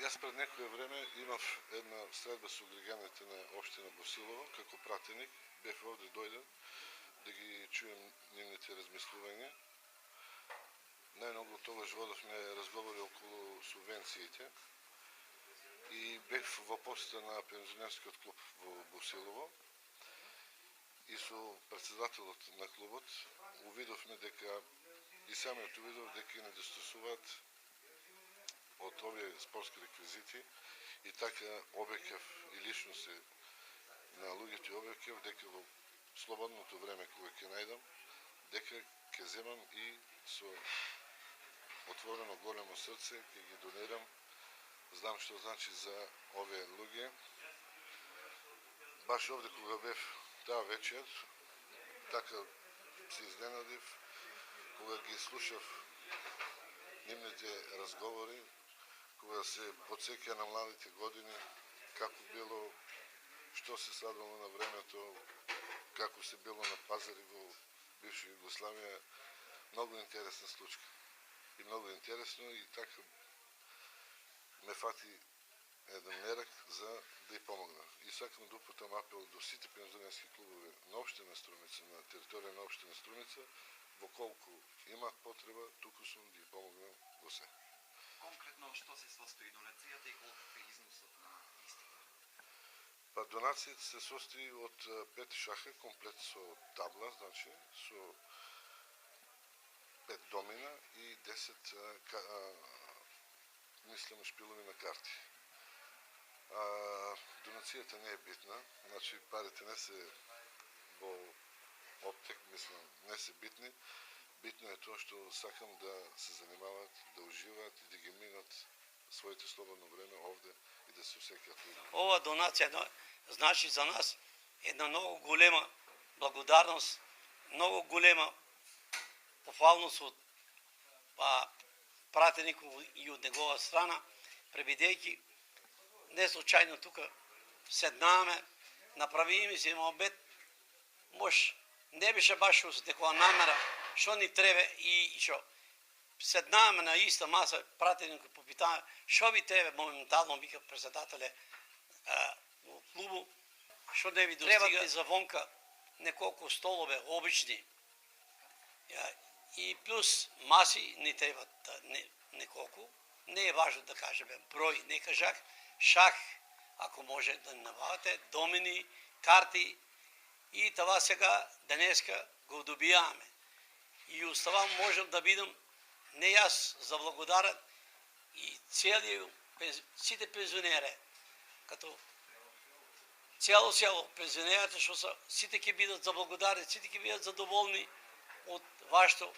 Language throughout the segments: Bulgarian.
Јас пред некое време имав една средба со граѓаните на општина Босилово, како пратеник, бев овде дојден да ги чуем нивните размислувања. Најмногу тогаш водовме разговори околу субвенциите и бев во посета на пензионерскиот клуб во Босилово и со председателот на клубот увидовме дека и самиот увидов дека недостасуваат од овие спортски реквизити и така обекав и личности на луѓето обекав дека во слободното време кога ќе најдам дека ќе земам и со отворено големо срце ќе ги донирам. Знам што значи за овие луѓе. Баш овде кога бев таа вечер, така се изненадив кога ги слушав нивните разговори, кога се подсеќа на младите години, како било, што се садало на времето, како се било на пазари во бивша Југославија. Многу интересна случка. И многу интересно и така ме фати еден мерак за да ја помогна. И сакам да упутам апел до сите пензионерски клубови на општина Струмица, на територија на општина Струмица, во колку имаат потреба, туку сум да ја помогнам во се. Конкретно, што се состои донацијата и колку е износот на истите? Па донацијата се состои од 5 шаха, комплет со табла, значи, со 5 домина и 10 мислам шпилови на карти. Донацијата не е битна, значи парите не се во оптек, мислам, не се битни. Битно е тоа што сакам да се занимаваат, да уживаат и да ги минат своите слободно време овде и да се усекат. Ова донација значи за нас една многу голема благодарност, многу голема пофалност од пратеников и од негова страна, пребидејќи не случајно тука седнаме, направиме се обед, може не беше баш со некоја намера што ни треба и што седнаме на иста маса, пратеникот попитаме што ви треба моментално, вика председателе во клубу, што не ви достига за вонка неколку столове обични. И плюс маси не треба неколку, не е важно да кажеме број, не кажах, шах, ако може да набавате, домини, карти и това сега денеска го добиваме. И устава можем да бидам не јас за благодарен и сите пензионери, като цяло село пензионерите што се сите ќе бидат за благодарни, сите ќе бидат задоволни од вашето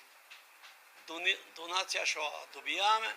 донација што добиваме.